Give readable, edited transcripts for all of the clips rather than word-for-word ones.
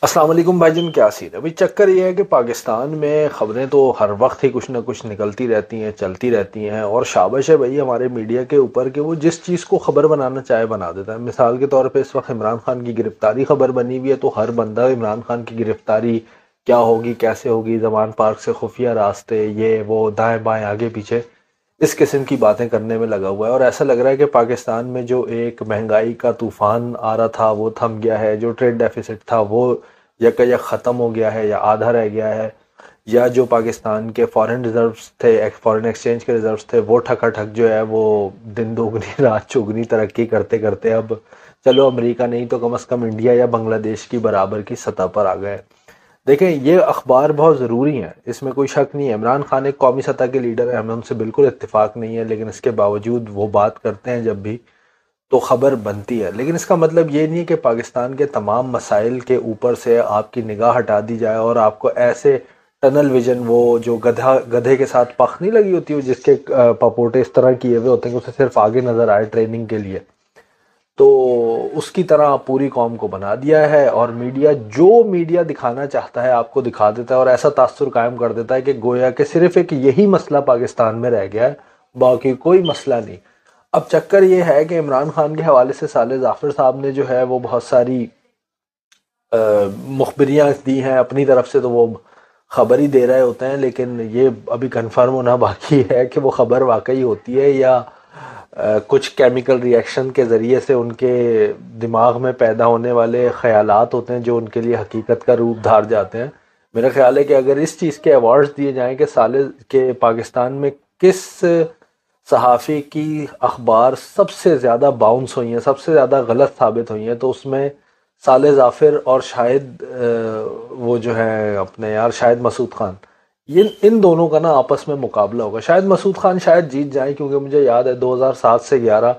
السلام علیکم بھائی جان، کیا سین ہے؟ بھائی چکر یہ ہے کہ پاکستان میں خبریں تو ہر وقت ہی کچھ نہ کچھ نکلتی رہتی ہیں، چلتی رہتی ہیں، اور شابش ہے بھائی ہمارے میڈیا کے اوپر کہ وہ جس چیز کو خبر بنانا چاہے بنا دیتا ہے۔ مثال کے طور پہ اس وقت عمران خان کی گرفتاری خبر بنی ہوئی ہے، تو ہر بندہ عمران خان کی گرفتاری کیا ہوگی، کیسے ہوگی، زمان پارک سے خفیہ راستے، یہ وہ، دائیں بائیں آگے پیچھے اس قسم کی باتیں کرنے میں لگا ہوا ہے۔ اور ایسا لگ رہا ہے کہ پاکستان میں جو ایک مہنگائی کا طوفان آ رہا تھا وہ تھم گیا ہے، جو ٹریڈ ڈیفیسٹ تھا وہ یک ختم ہو گیا ہے یا آدھا رہ گیا ہے، یا جو پاکستان کے فارن ریزروز تھے، فارن ایکسچینج کے ریزروز تھے، وہ ٹھکا ٹھک جو ہے وہ دن دوگنی رات چوگنی ترقی کرتے کرتے اب چلو امریکہ نہیں تو کم از کم انڈیا یا بنگلہ دیش کی برابر کی سطح پر آ گئے۔ دیکھیں یہ اخبار بہت ضروری ہیں، اس میں کوئی شک نہیں ہے۔ عمران خان ایک قومی سطح کے لیڈر ہیں، ہمیں ان سے بالکل اتفاق نہیں ہے، لیکن اس کے باوجود وہ بات کرتے ہیں جب بھی تو خبر بنتی ہے۔ لیکن اس کا مطلب یہ نہیں ہے کہ پاکستان کے تمام مسائل کے اوپر سے آپ کی نگاہ ہٹا دی جائے اور آپ کو ایسے ٹنل ویژن، وہ جو گدھے کے ساتھ پخ نہیں لگی ہوتی، جس کے پپوٹے اس طرح کیے ہوئے ہوتے ہیں کہ اسے صرف آگے نظر آئے ٹریننگ کے لیے، تو اس کی طرح آپ پوری قوم کو بنا دیا ہے، اور میڈیا جو میڈیا دکھانا چاہتا ہے آپ کو دکھا دیتا ہے، اور ایسا تاثر قائم کر دیتا ہے کہ گویا کہ صرف ایک یہی مسئلہ پاکستان میں رہ گیا ہے، باقی کوئی مسئلہ نہیں۔ اب چکر یہ ہے کہ عمران خان کے حوالے سے صالح ظافر صاحب نے جو ہے وہ بہت ساری مخبریاں دی ہیں اپنی طرف سے، تو وہ خبر ہی دے رہے ہوتے ہیں، لیکن یہ ابھی کنفرم ہونا باقی ہے کہ وہ خبر واقعی ہوتی ہے یا کچھ کیمیکل ری ایکشن کے ذریعے سے ان کے دماغ میں پیدا ہونے والے خیالات ہوتے ہیں جو ان کے لیے حقیقت کا روپ دھار جاتے ہیں۔ میرا خیال ہے کہ اگر اس چیز کے ایوارڈز دیے جائیں کہ صالح کے پاکستان میں کس صحافی کی اخبار سب سے زیادہ باؤنس ہوئی ہیں، سب سے زیادہ غلط ثابت ہوئی ہیں، تو اس میں صالح ظافر اور شاہد وہ جو ہے اپنے یار شاہد مسعود خان، ان دونوں کا نا آپس میں مقابلہ ہوگا۔ شاید مسعود خان شاید جیت جائیں، کیونکہ مجھے یاد ہے 2007 سے 11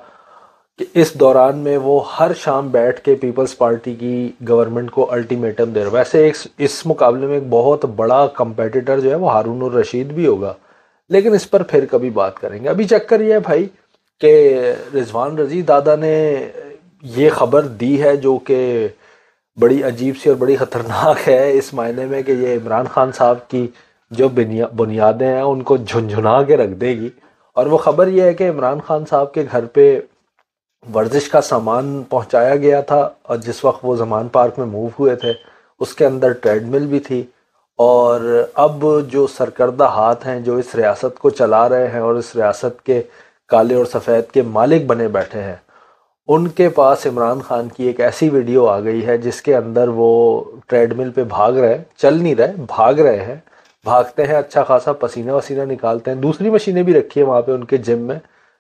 کہ اس دوران میں وہ ہر شام بیٹھ کے پیپلز پارٹی کی گورنمنٹ کو الٹیمیٹم دے رہا۔ ویسے اس مقابلے میں ایک بہت بڑا کمپیٹیٹر جو ہے وہ ہارون الرشید بھی ہوگا، لیکن اس پر پھر کبھی بات کریں گے۔ ابھی چکر یہ ہے بھائی کہ رضوان رضی دادا نے یہ خبر دی ہے جو کہ بڑی عجیب سی اور بڑی خطرناک ہے، اس معنی میں کہ یہ عمران خان صاحب کی جو بنیادیں ہیں ان کو جھنجھنا کے رکھ دے گی۔ اور وہ خبر یہ ہے کہ عمران خان صاحب کے گھر پہ ورزش کا سامان پہنچایا گیا تھا، اور جس وقت وہ زمان پارک میں موو ہوئے تھے اس کے اندر ٹریڈ مل بھی تھی، اور اب جو سرکردہ ہاتھ ہیں جو اس ریاست کو چلا رہے ہیں اور اس ریاست کے کالے اور سفید کے مالک بنے بیٹھے ہیں، ان کے پاس عمران خان کی ایک ایسی ویڈیو آ گئی ہے جس کے اندر وہ ٹریڈ مل پہ بھاگ رہے ہیں، چل نہیں رہے، بھاگ رہے ہیں، بھاگتے ہیں، اچھا خاصا پسینہ وسینہ نکالتے ہیں، دوسری مشینیں بھی رکھی ہیں وہاں پہ ان کے جم میں،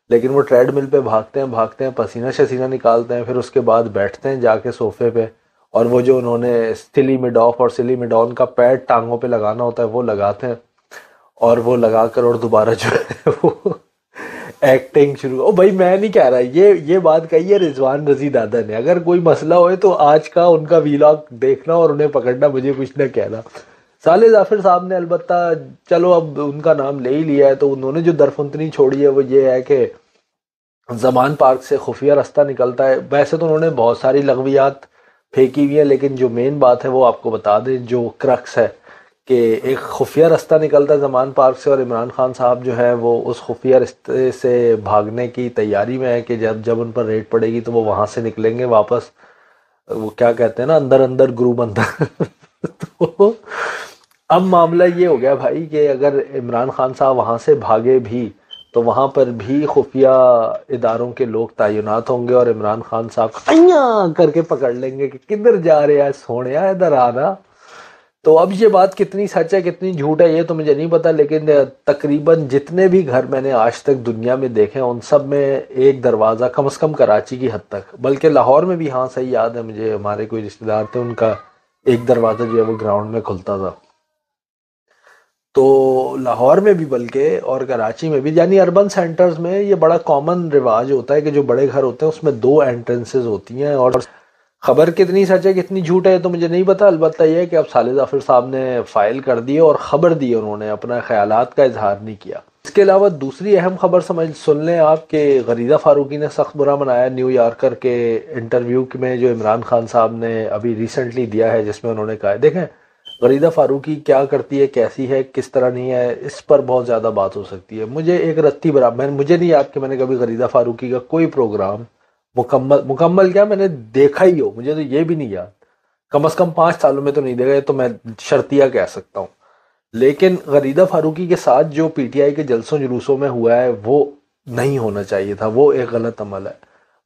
لیکن وہ ٹریڈ مل پہ بھاگتے ہیں، پسینہ شسینہ نکالتے ہیں، پھر اس کے بعد بیٹھتے ہیں جا کے صوفے پہ، اور وہ جو انہوں نے سلی مڈ آف اور سلی مڈ آن کا پیڈ ٹانگوں پہ لگانا ہوتا ہے وہ لگاتے ہیں، اور وہ لگا کر اور دوبارہ جو ہے وہ ایکٹنگ شروع۔ او بھائی میں نہیں کہہ رہا، یہ بات کہی ہے رضوان رضی دادا نے، اگر کوئی مسئلہ ہوئے تو آج کا ان کا ویلاگ دیکھنا اور انہیں پکڑنا، مجھے کچھ نہ کہنا۔ صالح ظافر صاحب نے البتہ چلو اب ان کا نام لے ہی لیا ہے، تو انہوں نے جو درفنتنی چھوڑی ہے وہ یہ ہے کہ زمان پارک سے خفیہ راستہ نکلتا ہے۔ ویسے تو انہوں نے بہت ساری لغویات پھینکی ہوئی ہیں، لیکن جو مین بات ہے وہ آپ کو بتا دیں، جو کرکس ہے کہ ایک خفیہ راستہ نکلتا ہے زمان پارک سے، اور عمران خان صاحب جو ہے وہ اس خفیہ راستے سے بھاگنے کی تیاری میں ہے کہ جب ان پر ریڈ پڑے گی تو وہ وہاں سے نکلیں گے واپس، وہ کیا کہتے ہیں نا، اندر اندر گرو بندر۔ تو اب معاملہ یہ ہو گیا بھائی کہ اگر عمران خان صاحب وہاں سے بھاگے بھی تو وہاں پر بھی خفیہ اداروں کے لوگ تعینات ہوں گے، اور عمران خان صاحب ایاں کر کے پکڑ لیں گے کہ کدھر جا رہے ہیں سونیا، ادھر آنا۔ تو اب یہ بات کتنی سچ ہے کتنی جھوٹ ہے یہ تو مجھے نہیں پتا، لیکن تقریباً جتنے بھی گھر میں نے آج تک دنیا میں دیکھے ان سب میں ایک دروازہ کم از کم کراچی کی حد تک، بلکہ لاہور میں بھی، ہاں صحیح یاد ہے مجھے، ہمارے کوئی رشتہ دار تھے ان کا ایک دروازہ جو ہے وہ گراؤنڈ میں کھلتا تھا، تو لاہور میں بھی بلکہ اور کراچی میں بھی، یعنی اربن سینٹرز میں یہ بڑا کامن رواج ہوتا ہے کہ جو بڑے گھر ہوتے ہیں اس میں دو انٹرنسز ہوتی ہیں، اور خبر کتنی سچ ہے کتنی جھوٹ ہے تو مجھے نہیں پتا، البتہ یہ ہے کہ اب صالح ظافر صاحب نے فائل کر دی اور خبر دی، انہوں نے اپنا خیالات کا اظہار نہیں کیا۔ اس کے علاوہ دوسری اہم خبر سن لیں آپ کہ غریدہ فاروقی نے سخت برا منایا نیو یارکر کے انٹرویو میں جو عمران خان صاحب نے ابھی ریسنٹلی دیا ہے، جس میں انہوں نے کہا ہے، دیکھیں غریدہ فاروقی کیا کرتی ہے، کیسی ہے، کس طرح نہیں ہے، اس پر بہت زیادہ بات ہو سکتی ہے۔ مجھے ایک رتی برابر، مجھے نہیں یاد کہ میں نے کبھی غریدہ فاروقی کا کوئی پروگرام مکمل کیا میں نے دیکھا ہی ہو، مجھے تو یہ بھی نہیں یاد، کم از کم 5 سالوں میں تو نہیں دیکھا، یہ تو میں شرطیہ کہہ سکتا ہوں۔ لیکن غریدہ فاروقی کے ساتھ جو پی ٹی آئی کے جلسوں جلوسوں میں ہوا ہے وہ نہیں ہونا چاہیے تھا، وہ ایک غلط عمل ہے۔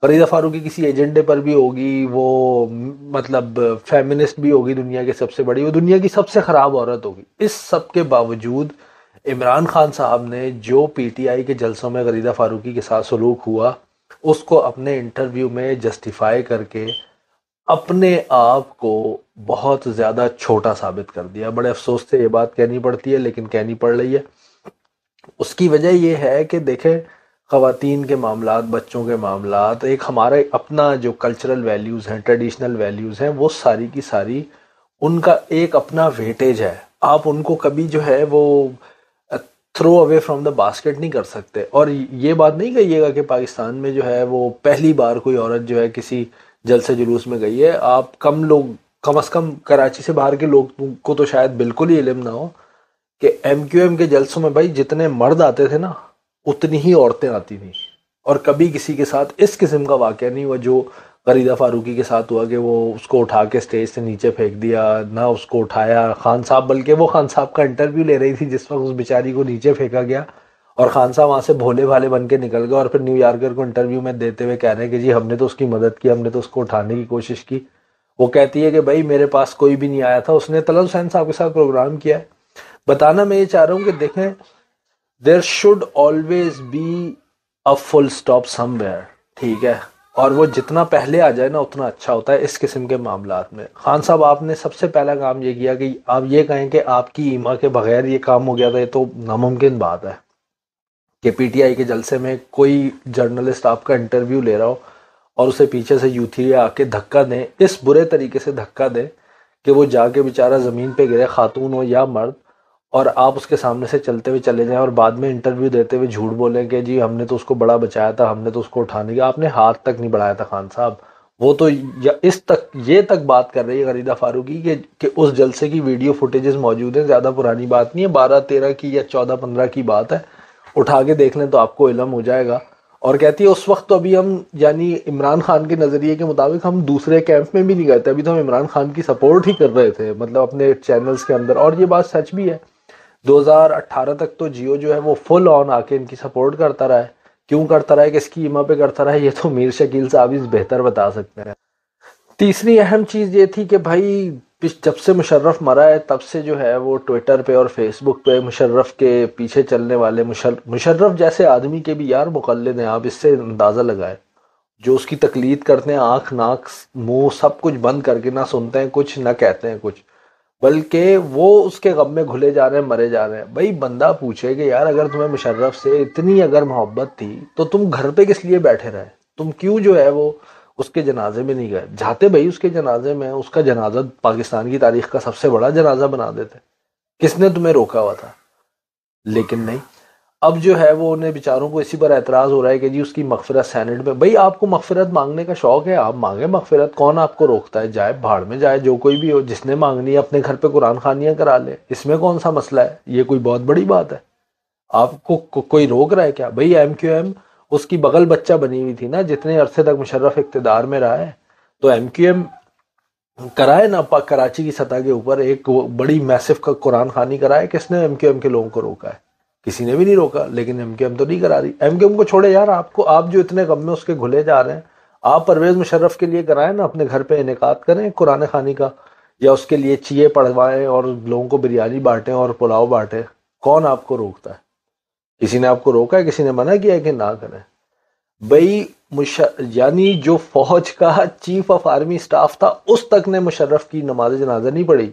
غریدہ فاروقی کسی ایجنڈے پر بھی ہوگی، وہ مطلب فیمنسٹ بھی ہوگی، دنیا کی سب سے بڑی، وہ دنیا کی سب سے خراب عورت ہوگی، اس سب کے باوجود عمران خان صاحب نے جو پی ٹی آئی کے جلسوں میں غریدہ فاروقی کے ساتھ سلوک ہوا اس کو اپنے انٹرویو میں جسٹیفائی کر کے اپنے آپ کو بہت زیادہ چھوٹا ثابت کر دیا۔ بڑے افسوس سے یہ بات کہنی پڑتی ہے لیکن کہنی پڑ رہی ہے۔ اس کی وجہ یہ ہے کہ دیکھیں خواتین کے معاملات، بچوں کے معاملات، ایک ہمارے اپنا جو کلچرل ویلیوز ہیں، ٹریڈیشنل ویلیوز ہیں، وہ ساری کی ساری ان کا ایک اپنا ویٹیج ہے۔ آپ ان کو کبھی جو ہے وہ through away from the basket نہیں کر سکتے۔ اور یہ بات نہیں کہیے گا کہ پاکستان میں جو ہے وہ پہلی بار کوئی عورت جو ہے کسی جلسے جلوس میں گئی ہے۔ آپ کم از کم کراچی سے باہر کے لوگ کو تو شاید بالکل ہی علم نہ ہو کہ ایم کیو ایم کے جلسوں میں بھائی جتنے مرد آتے تھے نا اتنی ہی عورتیں آتی تھیں، اور کبھی کسی کے ساتھ اس قسم کا واقعہ نہیں ہوا جو غریدہ فاروقی کے ساتھ ہوا کہ وہ اس کو اٹھا کے سٹیج سے نیچے پھینک دیا، نہ اس کو اٹھایا خان صاحب، بلکہ وہ خان صاحب کا انٹرویو لے رہی تھی جس وقت اس بیچاری کو نیچے پھینکا گیا، اور خان صاحب وہاں سے بھولے بھالے بن کے نکل گئے، اور پھر نیو یارکر کو انٹرویو میں دیتے ہوئے کہہ رہے ہیں کہ جی ہم نے تو اس کی مدد کی، ہم نے تو اس کو اٹھانے کی کوشش کی۔ وہ کہتی ہے کہ بھائی میرے پاس کوئی بھی نہیں آیا تھا، اس نے طلعت حسین صاحب کے ساتھ پروگرام کیا ہے۔ بتانا میں یہ چاہ رہا ہوں کہ دیکھیں there should always be a full stop somewhere, ٹھیک ہے، اور وہ جتنا پہلے آ جائے نا اتنا اچھا ہوتا ہے اس قسم کے معاملات میں۔ خان صاحب آپ نے سب سے پہلا کام یہ کیا کہ آپ یہ کہیں کہ آپ کی ایما کے بغیر یہ کام ہو گیا تھا، یہ تو ناممکن بات ہے کہ پی ٹی آئی کے جلسے میں کوئی جرنلسٹ آپ کا انٹرویو لے رہا ہو اور اسے پیچھے سے یوتھیریا آ کے دھکا دیں، اس برے طریقے سے دھکا دیں کہ وہ جا کے بیچارہ زمین پہ گرے، خاتون ہو یا مرد، اور آپ اس کے سامنے سے چلتے ہوئے چلے جائیں اور بعد میں انٹرویو دیتے ہوئے جھوٹ بولیں کہ جی ہم نے تو اس کو بڑا بچایا تھا، ہم نے تو اس کو اٹھانے کا، آپ نے ہاتھ تک نہیں بڑھایا تھا خان صاحب۔ وہ تو یہ تک بات کر رہی ہے غریدہ فاروقی کہ اس جلسے کی ویڈیو فوٹیجز موجود ہیں، زیادہ پرانی بات نہیں ہے، 12-13 کی یا 14-15 کی بات ہے، اٹھا کے دیکھ لیں تو آپ کو علم ہو جائے گا۔ اور کہتی ہے اس وقت تو ابھی ہم یعنی عمران خان کے نظریے کے مطابق ہم دوسرے کیمپ میں بھی نہیں گئے تھے، ابھی تو ہم عمران خان کی سپورٹ ہی کر رہے تھے، مطلب اپنے چینلز کے اندر۔ اور یہ بات سچ بھی ہے، 2018 تک تو جیو جو ہے وہ فل آن آ کے ان کی سپورٹ کرتا رہا ہے۔ کیوں کرتا رہا ہے، کس کی ایما پہ کرتا رہا ہے، یہ تو میر شکیل صاحب اس بہتر بتا سکتے ہیں۔ تیسری اہم چیز یہ تھی کہ بھائی جب سے مشرف مرا ہے تب سے جو ہے وہ ٹویٹر پہ اور فیس بک پہ مشرف کے پیچھے چلنے والے مشرف جیسے آدمی کے بھی یار مقلد ہیں، آپ اس سے اندازہ لگائیں، جو اس کی تقلید کرتے ہیں، آنکھ ناک منہ سب کچھ بند کر کے، نہ سنتے ہیں کچھ نہ کہتے ہیں کچھ، بلکہ وہ اس کے غم میں گھلے جا رہے ہیں، مرے جا رہے ہیں۔ بھائی بندہ پوچھے کہ یار اگر تمہیں مشرف سے اتنی اگر محبت تھی تو تم گھر پہ کس لیے بیٹھے رہے، تم کیوں جو ہے وہ اس کے جنازے میں نہیں گئے؟ جاتے بھائی اس کے جنازے میں، اس کا جنازہ پاکستان کی تاریخ کا سب سے بڑا جنازہ بنا دیتے، کس نے تمہیں روکا ہوا تھا؟ لیکن نہیں، اب جو ہے وہ انہیں بیچاروں کو اسی پر اعتراض ہو رہا ہے کہ جی اس کی مغفرت سینٹ میں۔ بھائی آپ کو مغفرت مانگنے کا شوق ہے، آپ مانگیں مغفرت، کون آپ کو روکتا ہے؟ جائے بھاڑ میں جائے، جو کوئی بھی ہو، جس نے مانگنی ہے اپنے گھر پہ قرآن خوانیاں کرا لے، اس میں کون سا مسئلہ ہے؟ یہ کوئی بہت بڑی بات ہے؟ آپ کو کوئی روک رہا ہے کیا؟ بھئی ایم کیو ایم اس کی بغل بچہ بنی ہوئی تھی نا جتنے عرصے تک مشرف اقتدار میں رہا ہے، تو ایم کیو ایم کرائے نا کراچی کی سطح کے اوپر ایک بڑی میسو قرآن خوانی کرائے، کس نے ایم کیو ایم کے لوگوں کو روکا ہے؟ کسی نے بھی نہیں روکا، لیکن ایم کیو ایم تو نہیں کرا رہی۔ ایم کیو ایم کو چھوڑے یار، آپ جو اتنے غم میں اس کے گھلے جا رہے ہیں، آپ پرویز مشرف کے لیے کرائیں نا، اپنے گھر پہ انعقاد کریں قرآن خوانی کا، یا اس کے لیے چیے پڑھوائیں اور لوگوں کو بریانی بانٹیں اور پلاؤ بانٹیں، کون آپ کو روکتا ہے؟ کسی نے آپ کو روکا ہے؟ کسی نے منع کیا ہے کہ نہ کریں؟ بھئی یعنی جو فوج کا چیف آف آرمی سٹاف تھا اس تک نے مشرف کی نماز جنازہ نہیں پڑھی۔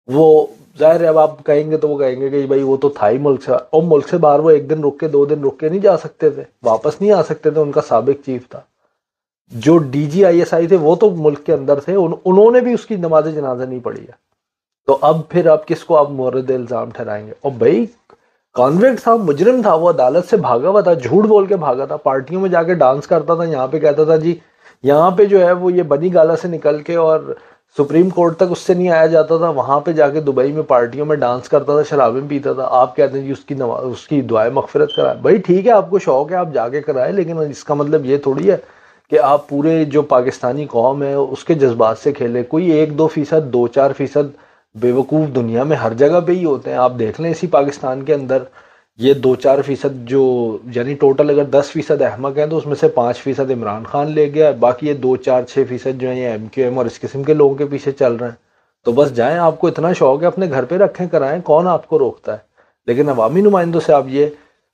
وہ ظاہر ہے اب آپ کہیں گے تو وہ کہیں گے کہ بھائی وہ تو تھا ہی ملک سے، اور ملک سے باہر وہ 1 دن رک کے 2 دن رک کے نہیں جا سکتے تھے، واپس نہیں آ سکتے تھے، ان کا سابق چیف تھا۔ جو D G I S I تھے وہ تو ملک کے اندر تھے، انہوں نے بھی اس کی نماز جنازہ نہیں پڑھی ہے، تو اب پھر آپ کس کو آپ مورد الزام ٹھہرائیں گے؟ اور بھائی کانویکٹ تھا، مجرم تھا، وہ عدالت سے بھاگا ہوا تھا، جھوٹ بول کے بھاگا تھا، پارٹیوں میں جا کے ڈانس کرتا تھا، یہاں پہ کہتا تھا جی یہاں پہ جو ہے وہ یہ بنی گالا سے نکل کے اور سپریم کورٹ تک اس سے نہیں آیا جاتا تھا، وہاں پہ جا کے دبئی میں پارٹیوں میں ڈانس کرتا تھا، شرابیں پیتا تھا. آپ کہتے ہیں جی اس کی دعائیں مغفرت کرائے. بھائی ٹھیک ہے، آپ کو شوق ہے آپ جا کے کرائے، لیکن اس کا مطلب یہ تھوڑی ہے کہ آپ پورے جو پاکستانی قوم ہے اس کے جذبات سے کھیلے. کوئی 1-2%، 2-4% بیوقوف دنیا میں ہر جگہ پہ ہی ہوتے ہیں. آپ دیکھ لیں اسی پاکستان کے اندر یہ 2-4% جو یعنی ٹوٹل اگر 10% احمق ہیں تو اس میں سے 5% عمران خان لے گیا، باقی یہ 2-4-6% جو ہیں یہ MQM اور اس قسم کے لوگوں کے پیچھے چل رہے ہیں. تو بس جائیں، آپ کو اتنا شوق ہے اپنے گھر پہ رکھیں، کرائیں، کون آپ کو روکتا ہے. لیکن عوامی نمائندوں سے آپ یہ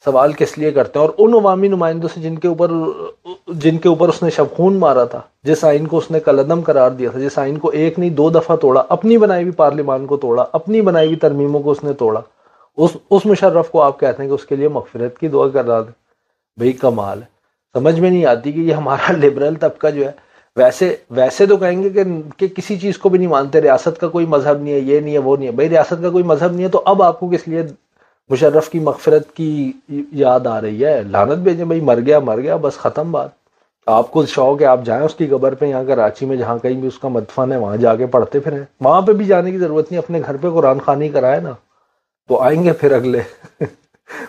سوال کس لیے کرتے ہیں؟ اور ان عوامی نمائندوں سے جن کے اوپر اس نے شبخون مارا تھا، جس آئین کو اس نے کالعدم قرار دیا تھا، جس آئین کو 1 نہیں 2 دفعہ توڑا، اپنی بنائی ہوئی پارلیمان کو توڑا، اپنی بنائی ہوئی ترمیموں کو اس نے توڑا، اس مشرف کو آپ کہتے ہیں کہ اس کے لیے مغفرت کی دعا کرا دیں. بھئی کمال ہے. سمجھ میں نہیں آتی کہ یہ ہمارا لبرل طبقہ جو ہے ویسے تو کہیں گے کہ کسی چیز کو بھی نہیں مانتے، ریاست کا کوئی مذہب نہیں ہے، یہ نہیں ہے، وہ نہیں ہے. بھئی ریاست کا کوئی مذہب نہیں ہے تو اب آپ کو کس لیے مشرف کی مغفرت کی یاد آ رہی ہے؟ لعنت بھیجیں بھئی، مر گیا بس ختم بات. آپ کو شوق ہے آپ جائیں اس کی قبر پہ، یہاں کراچی میں جہاں کہیں بھی اس کا مدفن ہے وہاں جا کے پڑھتے پھریں. وہاں پہ بھی جانے کی ضرورت نہیں، اپنے گھر پہ قرآن خوانی کرائے نا، تو آئیں گے پھر اگلے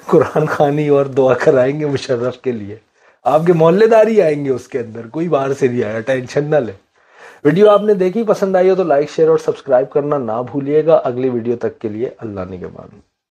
قرآن خوانی اور دعا کرائیں گے مشرف کے لیے. آپ کے محلے دار ہی آئیں گے اس کے اندر، کوئی باہر سے نہیں آیا، ٹینشن نہ لیں. ویڈیو آپ نے دیکھی، پسند آئی ہو تو لائک، شیئر اور سبسکرائب کرنا نہ بھولیے گا. اگلی ویڈیو تک کے لیے اللہ نگہبان.